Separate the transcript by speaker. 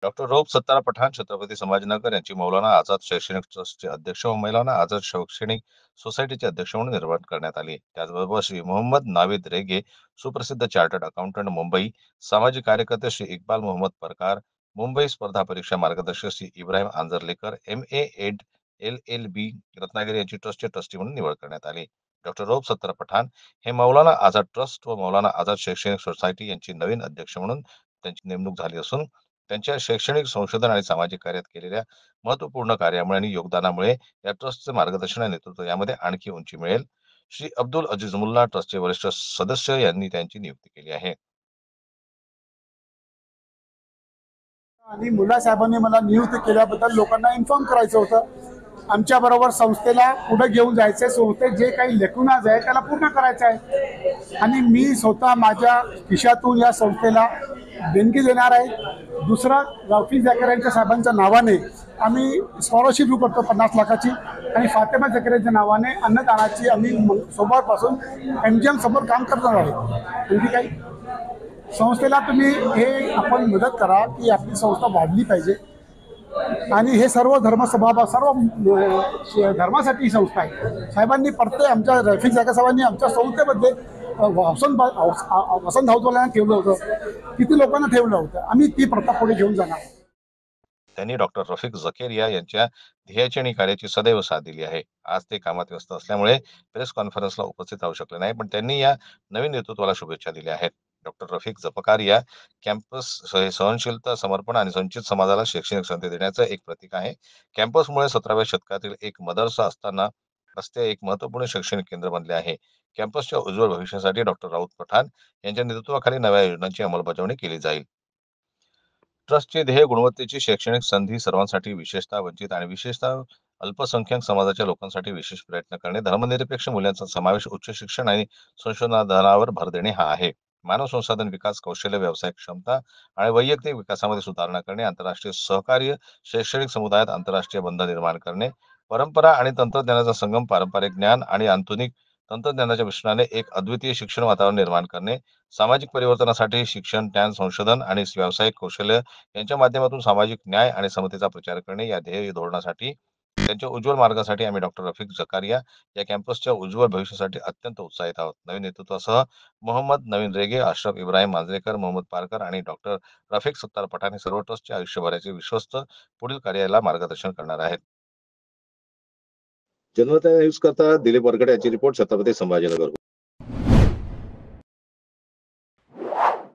Speaker 1: Doctor Rauf Sattar Pathan Chhatrapati Sambhajinagar यांची मौलाना आझाद शैक्षणिक ट्रस्टचे अध्यक्ष व मौलाना आझाद शैक्षणिक सोसायटीचे अध्यक्ष म्हणून निर्माण करण्यात आली। त्याचबरोबर श्री मोहम्मद नाविद रेगे, सुप्रसिद्ध चार्टर्ड अकाउंटंट मुंबई, सामाजिक कार्यकर्ते श्री इक्बाल मोहम्मद परकार, मुंबई स्पर्धा परीक्षा मार्गदर्शक Shri Ibrahim Anjarlekar, MA Ed LLB Ratnagiri यांची ट्रस्टचे ट्रस्टी म्हणून निवड करण्यात आली। डॉक्टर रऊफ सत्तार पठाण हे मौलाना आझाद ट्रस्ट व मौलाना आझाद शैक्षणिक सोसायटी यांची नवीन अध्यक्ष म्हणून त्यांची नेमणूक झाली असून त्यांच्या शैक्षणिक संशोधन आणि सामाजिक कार्यात केलेल्या महत्त्वपूर्ण कार्यामुळे आणि योगदानामुळे या ट्रस्टचे मार्गदर्शन आणि नेतृत्व यामध्ये आणखी उंची मिळेल। श्री अब्दुल अजीज मुल्ला ट्रस्टचे वरिष्ठ सदस्य यांनी त्यांची नियुक्ती केली आहे।
Speaker 2: आणि मुल्ला साहेबांनी मला नियुक्त केल्याबद्दल लोकांना इन्फॉर्म करायचं होतं। आमच्या बरोबर संस्थेला पुढे घेऊन जायचे, संस्थेत जे काही लेखुनाज आहे त्याला पूर्ण करायचं आहे आणि मी स्वतः माझ्या खिशातून या संस्थेला देणगी देणार आहे। दुसरं, रफिक झकारिया साहेबांच्या नावाने आम्ही स्कॉलरशिप करतो 50 लाखाची आणि फातेमा झकारियाच्या नावाने अन्नदानाची आम्ही सोमवारपासून MGM समोर काम करणार आहे। आणखी काही संस्थेला तुम्ही हे आपण मदत करा की आपली संस्था वाढली पाहिजे आणि हे सर्व धर्मसभा सर्व धर्मासाठी ही संस्था आहे। साहेबांनी प्रत्येक आमच्या रफिक झकारिया साहेबांनी आमच्या संस्थेमध्ये वसंत हाऊसवाल्यांना ठेवलं होतं, किती लोकांना ठेवलं होतं, आम्ही ती प्रथा पुढे घेऊन जाणार।
Speaker 1: त्यांनी डॉक्टर रफिक झकेरिया यांच्या ध्येयाची आणि कार्याची सदैव साथ दिली आहे। आज ते कामात व्यस्त असल्यामुळे प्रेस कॉन्फरन्सला उपस्थित राहू शकले नाही, पण त्यांनी या नवीन नेतृत्वाला शुभेच्छा दिल्या आहेत। डॉक्टर रफिक झकारिया कॅम्पस सहनशीलता, समर्पण आणि संचित समाजाला शैक्षणिक संधी देण्याचं एक प्रतीक आहे। कॅम्पसमुळे 17व्या शतकातील एक मदरसा असताना रस्ते एक महत्त्वपूर्ण शैक्षणिक केंद्र बनले आहे। कॅम्पसच्या उज्ज्वल भविष्यासाठी डॉक्टर राऊत पठाण यांच्या नेतृत्वाखाली नव्या योजनांची अंमलबजावणी केली जाईल। ट्रस्टचे ध्येय गुणवत्तेची शैक्षणिक संधी सर्वांसाठी, विशेषतः वंचित आणि विशेषतः अल्पसंख्याक समाजाच्या लोकांसाठी विशेष प्रयत्न करणे, धर्मनिरपेक्ष मूल्यांचा समावेश, उच्च शिक्षण आणि संशोधनावर भर देणे हा आहे। मानव संसाधन विकास, कौशल्य, व्यावसायिक क्षमता आणि वैयक्तिक विकासामध्ये सुधारणा करणे, आंतरराष्ट्रीय सहकार्य, शैक्षणिक समुदायात आंतरराष्ट्रीय बंध निर्माण करणे, परंपरा आणि तंत्रज्ञानाचा संगम, पारंपरिक ज्ञान आणि आधुनिक तंत्रज्ञानाच्या मिश्रणाने एक अद्वितीय शिक्षण वातावरण निर्माण करणे, सामाजिक परिवर्तनासाठी शिक्षण, ज्ञान, संशोधन आणि व्यावसायिक कौशल्य यांच्या माध्यमातून सामाजिक न्याय आणि समतेचा प्रचार करणे, या ध्येय धोरणासाठी त्यांच्या उज्ज्वल मार्गासाठी आम्ही डॉक्टर रफिक झकारिया या कॅम्पसच्या उज्ज्वल भविष्यासाठी अत्यंत उत्साहित आहोत। नवीन नेतृत्वासह मोहम्मद नवीन रेगे, अशरफ इब्राहिम मांजरेकर, मोहम्मद पारकर आणि डॉक्टर रफिक सत्तार पठाण हे सर्व ट्रस्टचे आयुष्यभराचे विश्वस्त पुढील कार्याला मार्गदर्शन करणार आहेत।
Speaker 3: जनता न्यूज करता दिलीप वरकडे यांची रिपोर्ट, छत्रपती संभाजीनगर।